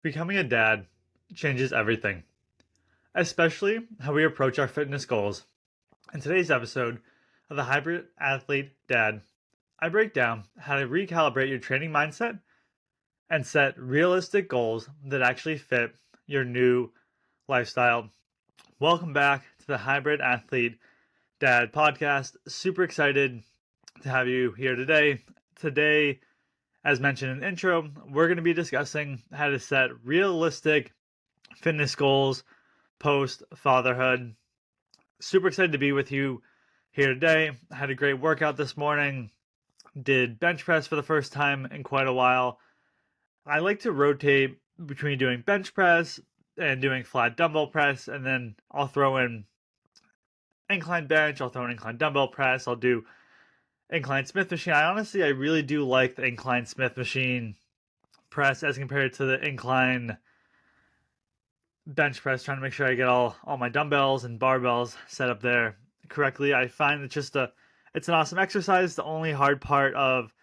Becoming a dad changes everything, especially how we approach our fitness goals. In today's episode of the Hybrid Athlete Dad, I break down how to recalibrate your training mindset and set realistic goals that actually fit your new lifestyle. Welcome back to the Hybrid Athlete Dad podcast. Super excited to have you here today. Today, as mentioned in the intro, we're going to be discussing how to set realistic fitness goals post-fatherhood. Super excited to be with you here today. Had a great workout this morning. Did bench press for the first time in quite a while. I like to rotate between doing bench press and doing flat dumbbell press, and then I'll throw in incline bench, I'll throw in incline dumbbell press, I'll do incline Smith machine. I really do like the incline Smith machine press as compared to the incline bench press, trying to make sure I get all my dumbbells and barbells set up there correctly. I find it's an awesome exercise. The only hard part of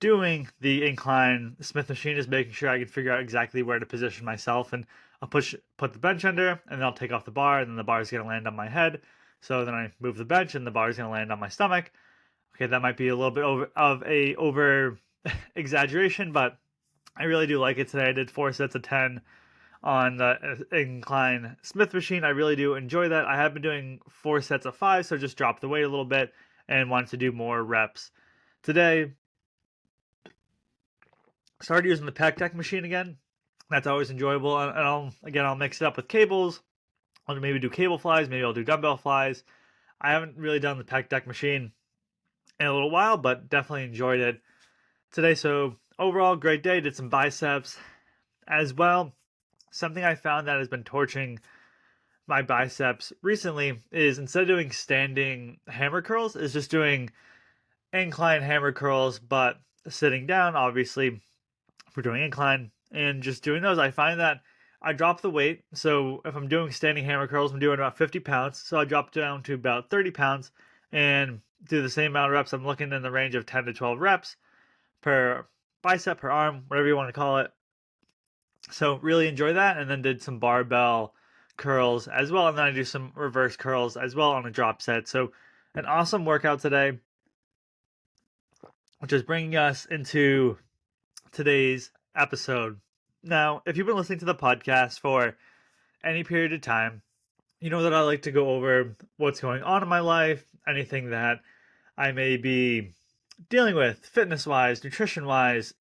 doing the incline Smith machine is making sure I can figure out exactly where to position myself, and I'll put the bench under, and then I'll take off the bar, and then the bar is going to land on my head. So then I move the bench, and the bar is going to land on my stomach. Okay, that might be a little bit over exaggeration, but I really do like it today. I did 4 sets of 10 on the incline Smith machine. I really do enjoy that. I have been doing 4 sets of 5, so just dropped the weight a little bit and wanted to do more reps. Today, started using the pec deck machine again. That's always enjoyable. And I'll mix it up with cables. I'll maybe do cable flies. Maybe I'll do dumbbell flies. I haven't really done the pec deck machine in a little while, but definitely enjoyed it today. So overall, great day. Did some biceps as well. Something I found that has been torching my biceps recently is, instead of doing standing hammer curls, is just doing incline hammer curls, but sitting down, obviously, for doing incline, and just doing those. I find that I drop the weight. So if I'm doing standing hammer curls, I'm doing about 50 pounds. So I drop down to about 30 pounds and do the same amount of reps. I'm looking in the range of 10 to 12 reps per bicep, per arm, whatever you want to call it. So really enjoy that, and then did some barbell curls as well, and then I do some reverse curls as well on a drop set. So an awesome workout today, which is bringing us into today's episode. Now, if you've been listening to the podcast for any period of time, you know that I like to go over what's going on in my life, anything that I may be dealing with fitness-wise, nutrition-wise.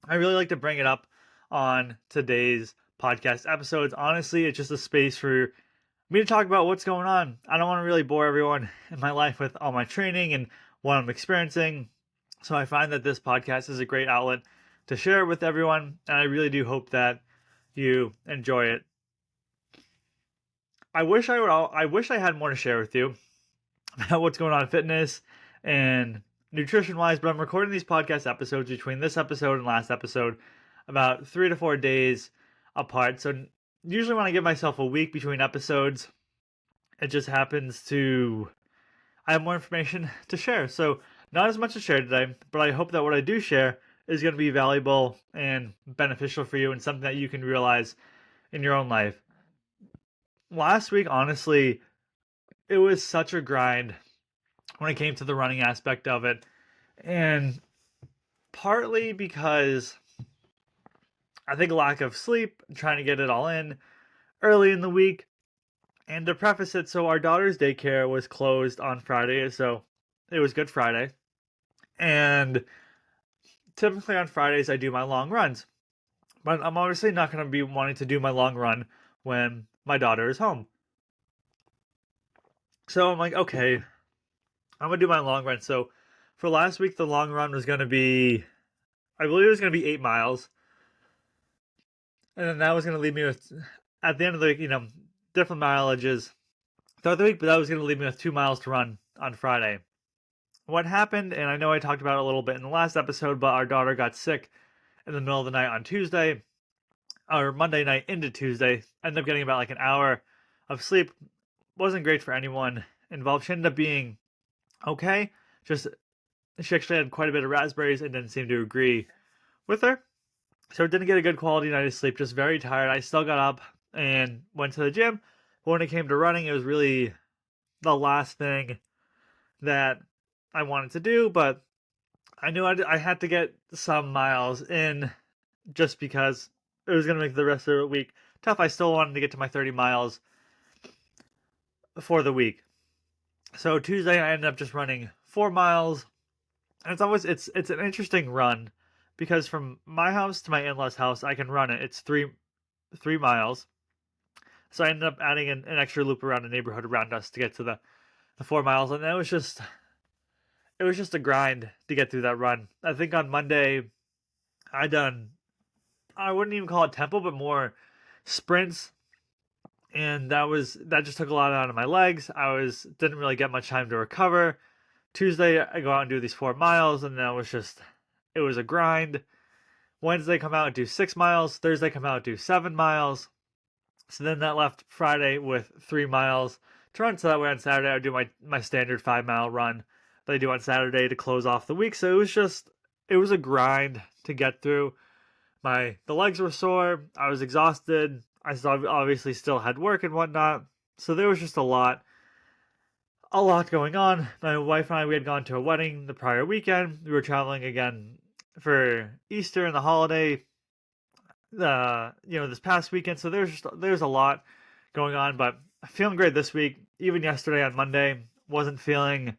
I really like to bring it up on today's podcast episodes. Honestly, it's just a space for me to talk about what's going on. I don't want to really bore everyone in my life with all my training and what I'm experiencing. So I find that this podcast is a great outlet to share with everyone, and I really do hope that you enjoy it. I wish I had more to share with you about what's going on in fitness and nutrition wise, but I'm recording these podcast episodes between this episode and last episode about 3 to 4 days apart. So usually when I give myself a week between episodes, it just happens to I have more information to share. So not as much to share today, but I hope that what I do share is going to be valuable and beneficial for you, and something that you can realize in your own life. Last week, honestly, it was such a grind when it came to the running aspect of it. And partly because I think lack of sleep, trying to get it all in early in the week. And to preface it, so our daughter's daycare was closed on Friday, so it was Good Friday. And typically on Fridays, I do my long runs. But I'm obviously not going to be wanting to do my long run when my daughter is home. So I'm like, okay, I'm going to do my long run. So for last week, the long run was going to be, I believe it was going to be 8 miles. And then that was going to leave me with, at the end of the week, different mileages throughout the week, but that was going to leave me with 2 miles to run on Friday. What happened, and I know I talked about it a little bit in the last episode, but our daughter got sick in the middle of the night on Tuesday, or Monday night into Tuesday. Ended up getting about like an hour of sleep. Wasn't great for anyone involved. She ended up being okay. Just, she actually had quite a bit of raspberries and didn't seem to agree with her. So didn't get a good quality night of sleep, just very tired. I still got up and went to the gym. But when it came to running, it was really the last thing that I wanted to do, but I knew I had to get some miles in just because it was going to make the rest of the week tough. I still wanted to get to my 30 miles for the week. So Tuesday I ended up just running 4 miles. And it's an interesting run because from my house to my in-laws house I can run it. It's 3 miles. So I ended up adding an extra loop around the neighborhood around us to get to the 4 miles, and it was just a grind to get through that run. I think on Monday I wouldn't even call it tempo, but more sprints, and that just took a lot out of my legs. Didn't really get much time to recover. Tuesday I go out and do these 4 miles, and it was a grind. Wednesday come out and do 6 miles. Thursday come out and do 7 miles. So then that left Friday with 3 miles to run. So that way on Saturday I would do my standard 5 mile run that I do on Saturday to close off the week. So it was a grind to get through. The legs were sore. I was exhausted. Obviously still had work and whatnot. So there was just a lot going on. My wife and I, we had gone to a wedding the prior weekend. We were traveling again for Easter and the holiday, this past weekend. So there's a lot going on, but feeling great this week. Even yesterday on Monday, I wasn't saying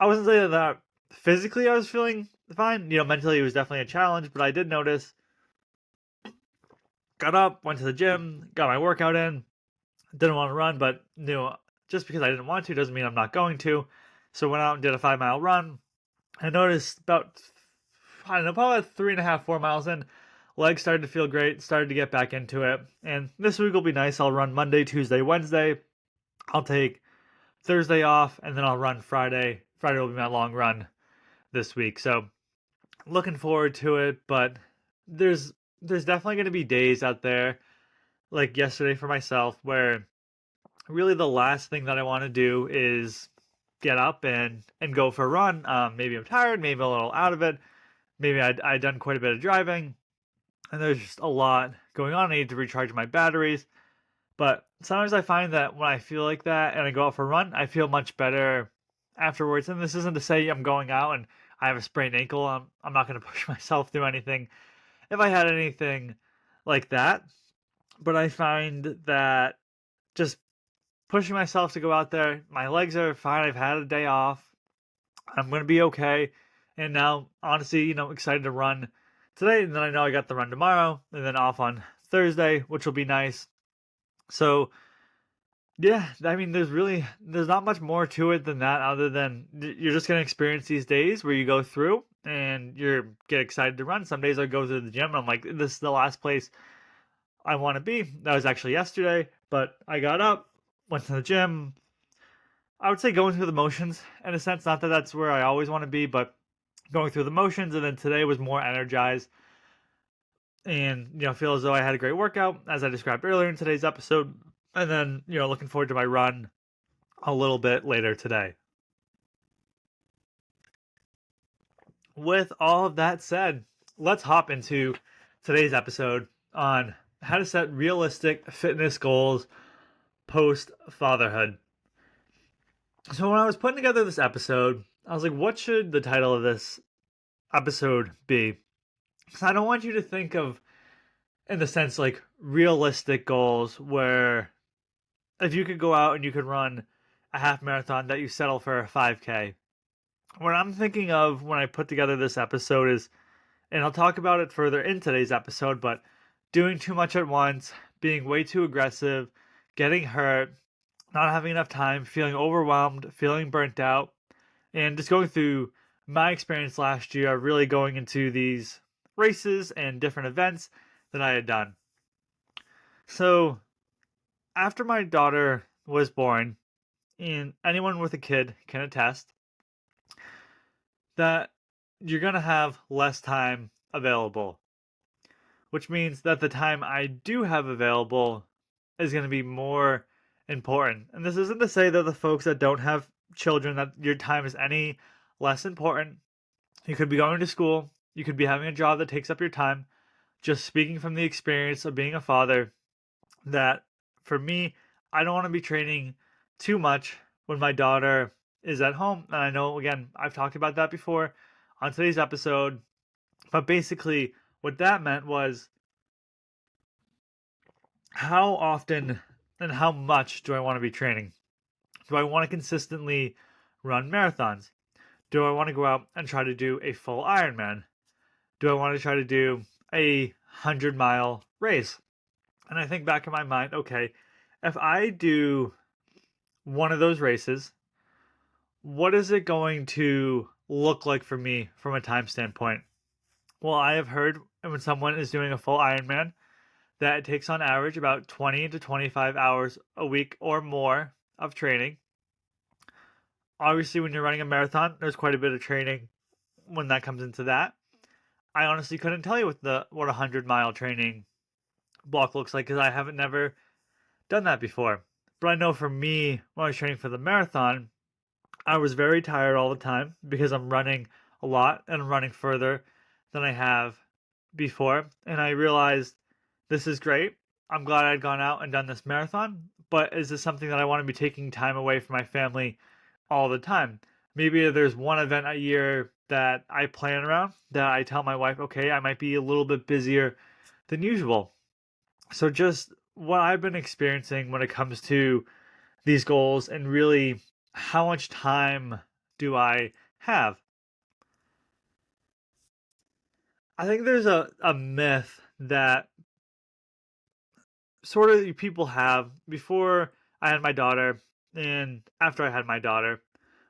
that physically I was feeling fine. Mentally it was definitely a challenge, but I did notice. Got up, went to the gym, got my workout in. Didn't want to run, but just because I didn't want to doesn't mean I'm not going to. So went out and did a 5 mile run. I noticed about, I don't know, probably 3.5, 4 miles in, legs started to feel great, started to get back into it. And this week will be nice. I'll run Monday, Tuesday, Wednesday. I'll take Thursday off, and then I'll run Friday. Friday will be my long run this week. So looking forward to it, but there's definitely going to be days out there, like yesterday for myself, where really the last thing that I want to do is get up and go for a run. Maybe I'm tired, maybe a little out of it. Maybe I'd done quite a bit of driving, and there's just a lot going on. I need to recharge my batteries. But sometimes I find that when I feel like that and I go out for a run, I feel much better afterwards. And this isn't to say I'm going out and I have a sprained ankle. I'm not going to push myself through anything if I had anything like that. But I find that just pushing myself to go out there, my legs are fine. I've had a day off. I'm going to be okay. And now, honestly, excited to run today. And then I know I got the run tomorrow and then off on Thursday, which will be nice. So, yeah, I mean, there's not much more to it than that, other than you're just going to experience these days where you go through and you get excited to run. Some days I go to the gym and I'm like, this is the last place I want to be. That was actually yesterday, but I got up, went to the gym. I would say going through the motions in a sense, not that that's where I always want to be, but going through the motions. And then today was more energized and feel as though I had a great workout, as I described earlier in today's episode. And then looking forward to my run a little bit later today. With all of that said, let's hop into today's episode on how to set realistic fitness goals post-fatherhood. So when I was putting together this episode, I was like, what should the title of this episode be? Because I don't want you to think of, in the sense, like realistic goals where if you could go out and you could run a half marathon, that you settle for a 5K. What I'm thinking of when I put together this episode is, and I'll talk about it further in today's episode, but doing too much at once, being way too aggressive, getting hurt, not having enough time, feeling overwhelmed, feeling burnt out, and just going through my experience last year, really going into these races and different events that I had done. So after my daughter was born, and anyone with a kid can attest that you're going to have less time available, which means that the time I do have available is going to be more important. And this isn't to say that the folks that don't have children, that your time is any less important. You could be going to school, you could be having a job that takes up your time, just speaking from the experience of being a father, that for me, I don't want to be training too much when my daughter is at home. And I know, again, I've talked about that before on today's episode, but basically, what that meant was how often and how much do I want to be training? Do I want to consistently run marathons? Do I want to go out and try to do a full Ironman? Do I want to try to do a 100-mile race? And I think back in my mind, okay, if I do one of those races, what is it going to look like for me from a time standpoint? Well, I have heard when someone is doing a full Ironman that it takes on average about 20 to 25 hours a week or more of training. Obviously, when you're running a marathon, there's quite a bit of training when that comes into that. I honestly couldn't tell you what a 100-mile training block looks like because I haven't never done that before. But I know for me, when I was training for the marathon, I was very tired all the time because I'm running a lot and I'm running further than I have before. And I realized this is great. I'm glad I'd gone out and done this marathon, but is this something that I want to be taking time away from my family all the time? Maybe there's one event a year that I plan around that I tell my wife, okay, I might be a little bit busier than usual. So just what I've been experiencing when it comes to these goals and really how much time do I have? I think there's a myth that sort of people have before I had my daughter and after I had my daughter,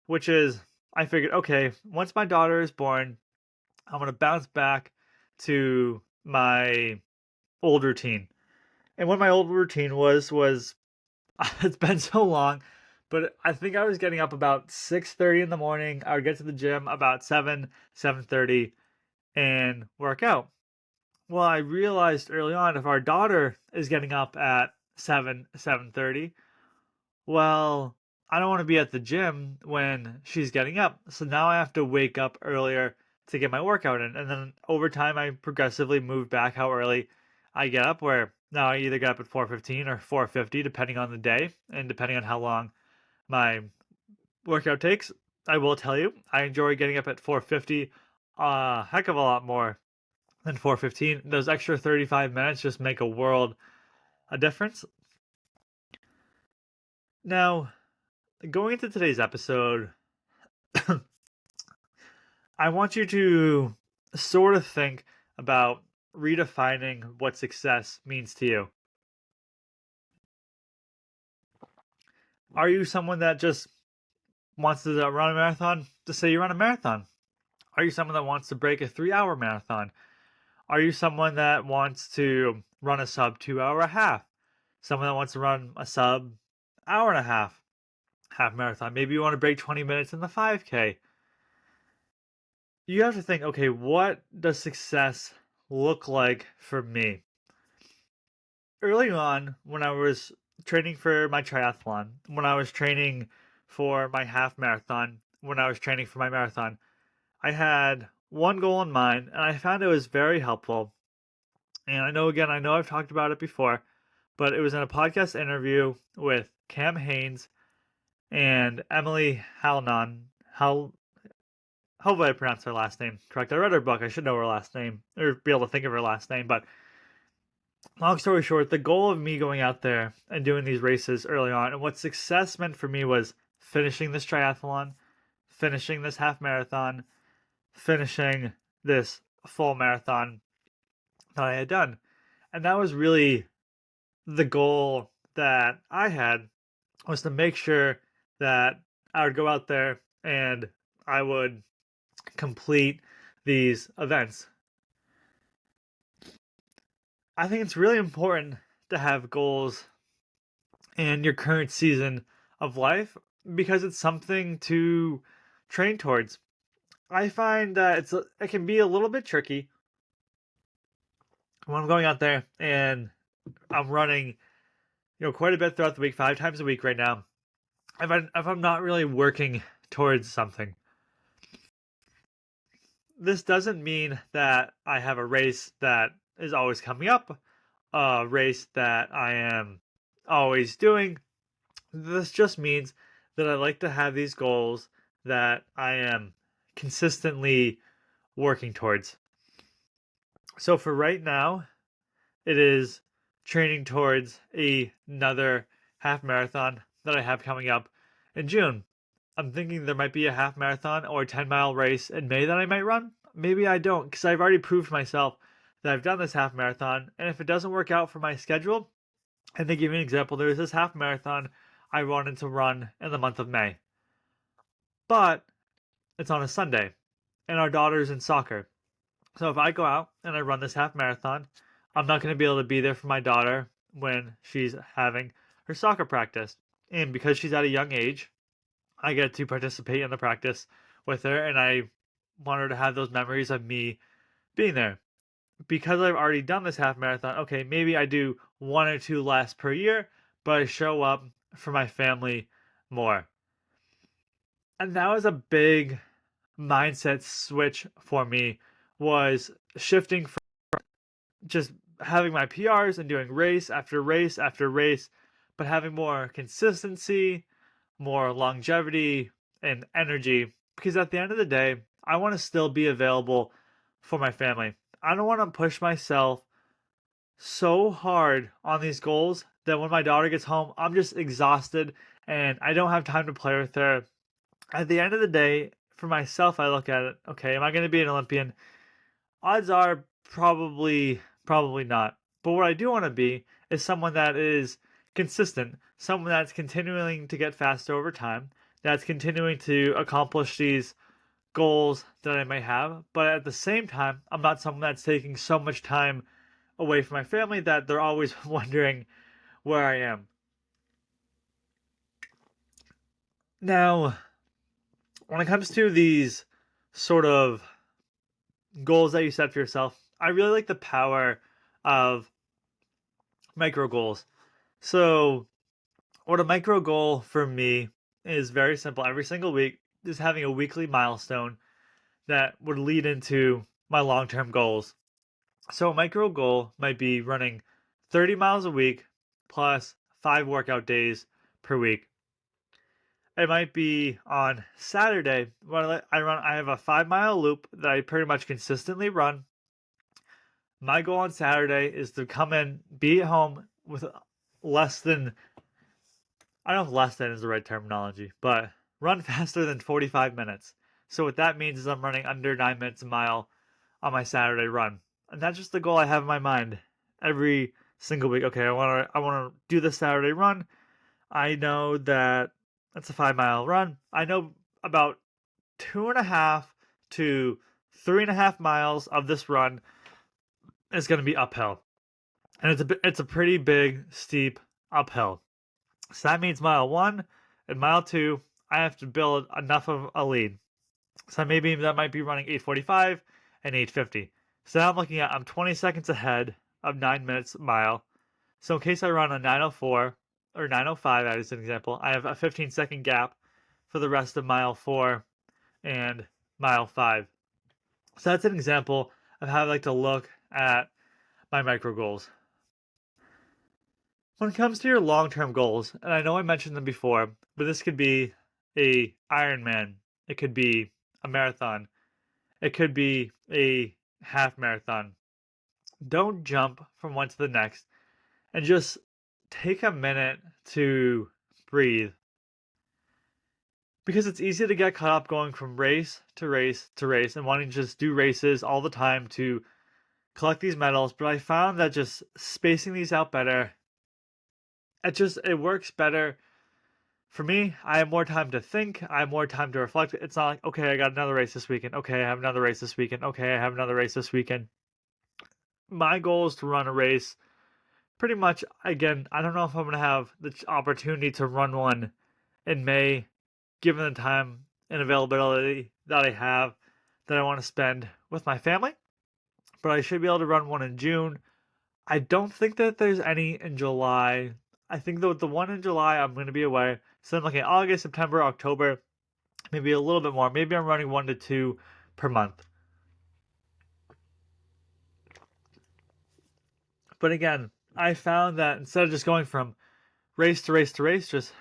which is I figured, okay, once my daughter is born, I'm going to bounce back to my old routine. And what my old routine was it's been so long, but I think I was getting up about 6:30 in the morning. I would get to the gym about 7:30 and work out. Well, I realized early on if our daughter is getting up at 7:30, well, I don't want to be at the gym when she's getting up. So now I have to wake up earlier to get my workout in. And then over time I progressively moved back how early I get up, where now I either get up at 4:15 or 4:50 depending on the day and depending on how long my workout takes. I will tell you, I enjoy getting up at 4:50 a heck of a lot more than 4:15. Those extra 35 minutes just make a world a difference. Now, going into today's episode, I want you to sort of think about redefining what success means to you. Are you someone that just wants to run a marathon? Just say you run a marathon. Are you someone that wants to break a 3-hour marathon? Are you someone that wants to run a sub 2 hour a half? Someone that wants to run a sub hour and a half marathon? Maybe you want to break 20 minutes in the 5K. You have to think, okay, what does success look like for me? Early on, when I was training for my triathlon, when I was training for my half marathon, when I was training for my marathon, I had one goal in mind, and I found it was very helpful. And I know, again, I know I've talked about it before, but it was in a podcast interview with Cam Haynes and Emily Halnon. Hopefully I pronounced her last name correct. I read her book. I should know her last name or be able to think of her last name. But long story short, the goal of me going out there and doing these races early on, and what success meant for me was finishing this triathlon, finishing this half marathon, finishing this full marathon that I had done. And that was really the goal that I had, was to make sure that I would go out there and I would complete these events. I think it's really important to have goals in your current season of life because it's something to train towards. I find that it can be a little bit tricky when I'm going out there and I'm running, quite a bit throughout the week, 5 times a week right now. If I'm not really working towards something, this doesn't mean that I have a race that is always coming up, a race that I am always doing. This just means that I like to have these goals that I am consistently working towards. So for right now, it is training towards another half marathon that I have coming up in June. I'm thinking there might be a half marathon or a 10-mile race in May that I might run. Maybe I don't, because I've already proved to myself that I've done this half marathon. And if it doesn't work out for my schedule, and to give you an example, there was this half marathon I wanted to run in the month of May, but it's on a Sunday, and our daughter's in soccer. So if I go out and I run this half marathon, I'm not going to be able to be there for my daughter when she's having her soccer practice. And because she's at a young age, I get to participate in the practice with her, and I want her to have those memories of me being there. Because I've already done this half marathon, okay, maybe I do one or two less per year, but I show up for my family more. And that was a big mindset switch for me, was shifting from just having my PRs and doing race after race after race, but having more consistency, more longevity, and energy. Because at the end of the day, I want to still be available for my family. I don't want to push myself so hard on these goals that when my daughter gets home, I'm just exhausted and I don't have time to play with her. At the end of the day, for myself, I look at it, okay, am I going to be an Olympian? Odds are probably not. But what I do want to be is someone that is consistent, someone that's continuing to get faster over time, that's continuing to accomplish these goals that I may have, but at the same time, I'm not someone that's taking so much time away from my family that they're always wondering where I am. Now, when it comes to these sort of goals that you set for yourself, I really like the power of micro goals. So, what a micro goal for me is very simple. Every single week is having a weekly milestone that would lead into my long term goals. So, a micro goal might be running 30 miles a week plus 5 workout days per week. It might be on Saturday when I have a 5 mile loop that I pretty much consistently run. My goal on Saturday is to come in, be at home with less than, I don't know if less than is the right terminology, but run faster than 45 minutes. So what that means is I'm running under 9 minutes a mile on my Saturday run. And that's just the goal I have in my mind every single week. Okay, I want to do this Saturday run. I know that that's a 5 mile run. I know about 2.5 to 3.5 miles of this run is going to be uphill, and it's a pretty big steep uphill. So that means mile 1 and mile 2, I have to build enough of a lead. So maybe that might be running 8:45 and 8:50. So now I'm 20 seconds ahead of 9 minutes a mile. So in case I run a 9:04 or 9:05 as an example, I have a 15-second gap for the rest of mile 4 and mile 5. So that's an example of how I like to look at my micro goals. When it comes to your long-term goals, and I know I mentioned them before, but this could be a Ironman, it could be a marathon, it could be a half marathon. Don't jump from one to the next and just take a minute to breathe. Because it's easy to get caught up going from race to race to race and wanting to just do races all the time to collect these medals. But I found that just spacing these out better, it works better for me. I have more time to think. I have more time to reflect. It's not like, okay, I got another race this weekend. Okay, I have another race this weekend. Okay, I have another race this weekend. My goal is to run a race pretty much. Again, I don't know if I'm going to have the opportunity to run one in May, given the time and availability that I have that I want to spend with my family. But I should be able to run one in June. I don't think that there's any in July. I think the one in July I'm going to be away. So I'm looking at August, September, October, maybe a little bit more. Maybe I'm running 1 to 2 per month. But again, I found that instead of just going from race to race to race, just,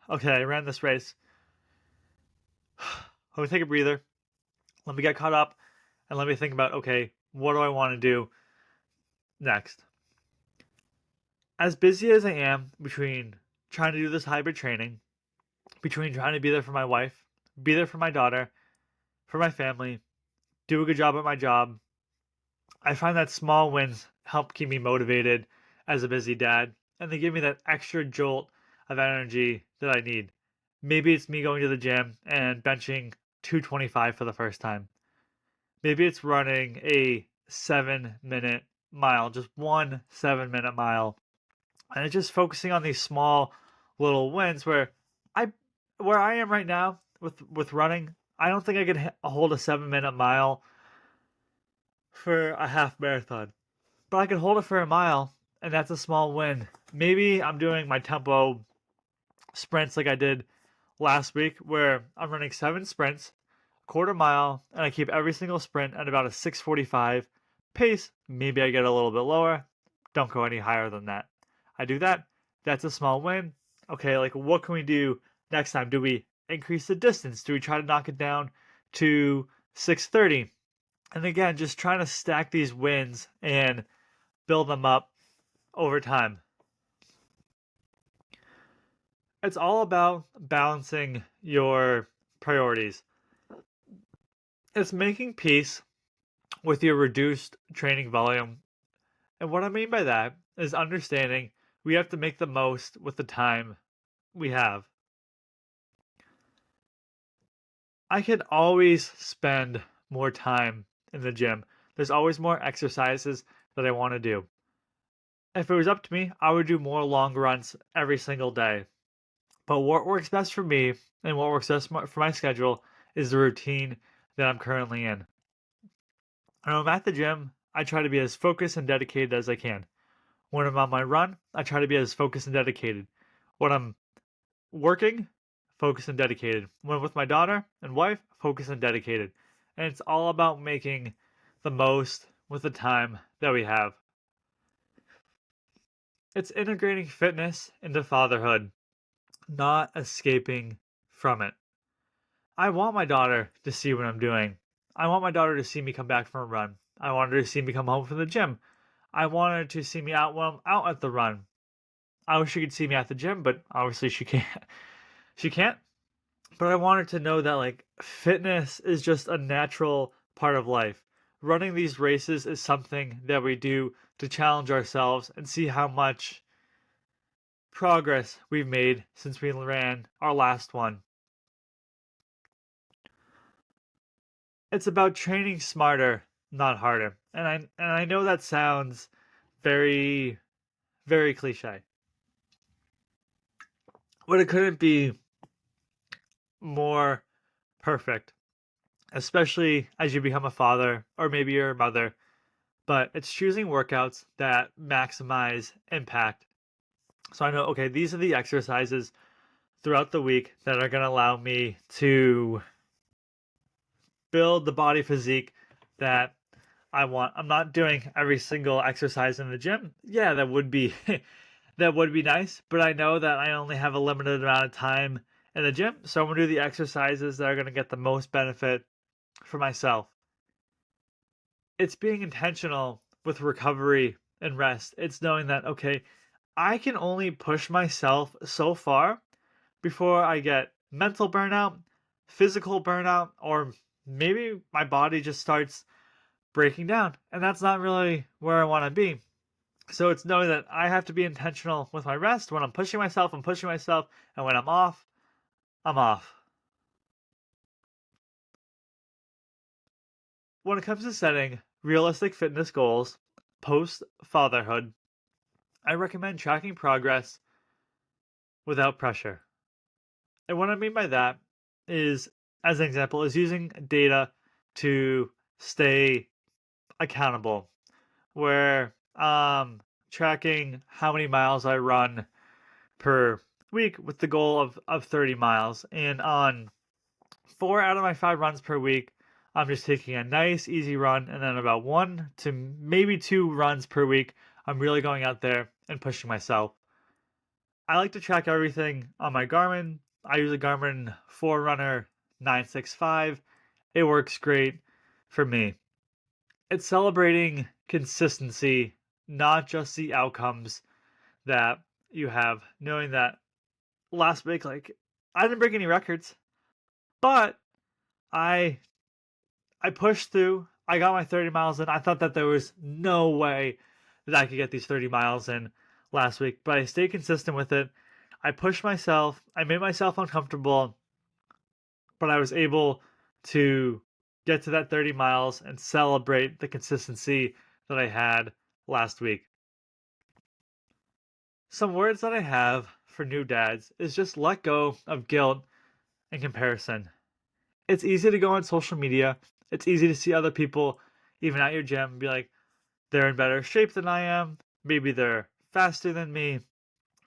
okay, I ran this race. Let me take a breather. Let me get caught up and let me think about, okay, what do I want to do next? As busy as I am between trying to do this hybrid training, between trying to be there for my wife, be there for my daughter, for my family, do a good job at my job, I find that small wins help keep me motivated as a busy dad, and they give me that extra jolt of energy that I need. Maybe it's me going to the gym and benching 225 for the first time. Maybe it's running a 7 minute mile, just one 7 minute mile. And it's just focusing on these small little wins I where I am right now with running, I don't think I could hold a 7 minute mile for a half marathon. But I could hold it for a mile, and that's a small win. Maybe I'm doing my tempo sprints like I did last week, where I'm running 7 sprints, quarter mile, and I keep every single sprint at about a 6:45 pace. Maybe I get a little bit lower. Don't go any higher than that. I do that. That's a small win. Okay, like what can we do next time? Do we increase the distance? Do we try to knock it down to 6:30? And again, just trying to stack these wins and build them up over time. It's all about balancing your priorities. It's making peace with your reduced training volume. And what I mean by that is understanding we have to make the most with the time we have. I could always spend more time in the gym. There's always more exercises that I want to do. If it was up to me, I would do more long runs every single day. But what works best for me and what works best for my schedule is the routine that I'm currently in. When I'm at the gym, I try to be as focused and dedicated as I can. When I'm on my run, I try to be as focused and dedicated. When I'm working, focused and dedicated. When I'm with my daughter and wife, focused and dedicated. And it's all about making the most with the time that we have. It's integrating fitness into fatherhood, not escaping from it. I want my daughter to see what I'm doing. I want my daughter to see me come back from a run. I want her to see me come home from the gym. I want her to see me out when I'm out at the run. I wish she could see me at the gym, but obviously she can't. She can't. But I want her to know that like fitness is just a natural part of life. Running these races is something that we do to challenge ourselves and see how much progress we've made since we ran our last one. It's about training smarter, not harder. And I know that sounds very very cliche. But it couldn't be more perfect, especially as you become a father or maybe you're a mother. But it's choosing workouts that maximize impact. So I know, okay, these are the exercises throughout the week that are going to allow me to build the body physique that I want. I'm not doing every single exercise in the gym. Yeah, that would be that would be nice, but I know that I only have a limited amount of time in the gym, so I'm going to do the exercises that are going to get the most benefit for myself. It's being intentional with recovery and rest. It's knowing that, okay, I can only push myself so far before I get mental burnout, physical burnout, or maybe my body just starts breaking down. And that's not really where I want to be. So it's knowing that I have to be intentional with my rest. When I'm pushing myself, I'm pushing myself. And when I'm off, I'm off. When it comes to setting realistic fitness goals post fatherhood, I recommend tracking progress without pressure. And what I mean by that is, as an example, is using data to stay accountable, where tracking how many miles I run per week with the goal of 30 miles. And on 4 out of my 5 runs per week, I'm just taking a nice, easy run. And then about 1 to maybe 2 runs per week, I'm really going out there and pushing myself. I like to track everything on my Garmin. I use a Garmin Forerunner 965. It works great for me. It's celebrating consistency, not just the outcomes that you have, knowing that last week, like, I didn't break any records, but I I pushed through. I got my 30 miles in. I thought that there was no way that I could get these 30 miles in last week, but I stayed consistent with it. I pushed myself. I made myself uncomfortable, but I was able to get to that 30 miles and celebrate the consistency that I had last week. Some words that I have for new dads is just let go of guilt and comparison. It's easy to go on social media. It's easy to see other people, even at your gym, and be like, they're in better shape than I am. Maybe they're faster than me.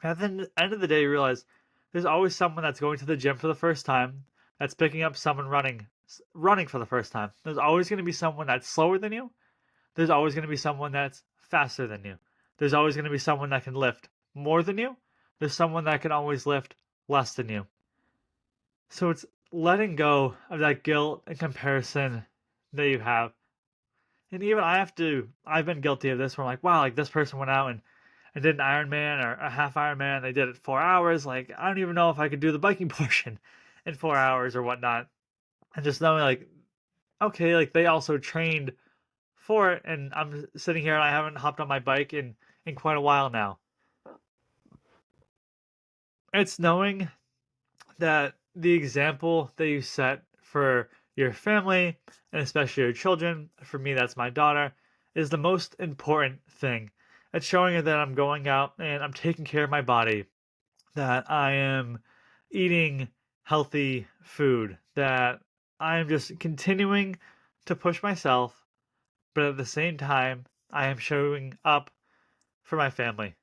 At the end of the day, you realize there's always someone that's going to the gym for the first time, that's picking up someone running for the first time. There's always going to be someone that's slower than you. There's always going to be someone that's faster than you. There's always going to be someone that can lift more than you. There's someone that can always lift less than you. So it's letting go of that guilt and comparison that you have. And even I've been guilty of this where I'm like, wow, like this person went out and did an Ironman or a half Ironman. They did it 4 hours. Like, I don't even know if I could do the biking portion in 4 hours or whatnot. And just knowing like, okay, like they also trained for it. And I'm sitting here and I haven't hopped on my bike in quite a while now. It's knowing that the example that you set for your family and especially your children, for me, that's my daughter, is the most important thing. It's showing her that I'm going out and I'm taking care of my body, that I am eating healthy food, that I am just continuing to push myself, but at the same time, I am showing up for my family.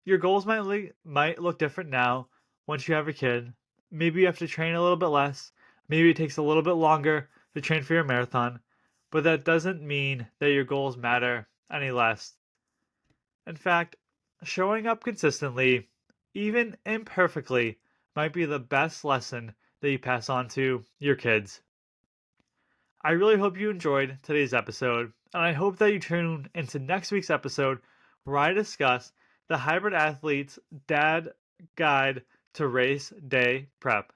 Your goals might look different now once you have a kid. Maybe you have to train a little bit less. Maybe it takes a little bit longer to train for your marathon, but that doesn't mean that your goals matter any less. In fact, showing up consistently, even imperfectly, might be the best lesson that you pass on to your kids. I really hope you enjoyed today's episode, and I hope that you tune into next week's episode where I discuss the hybrid athlete's dad guide to race day prep.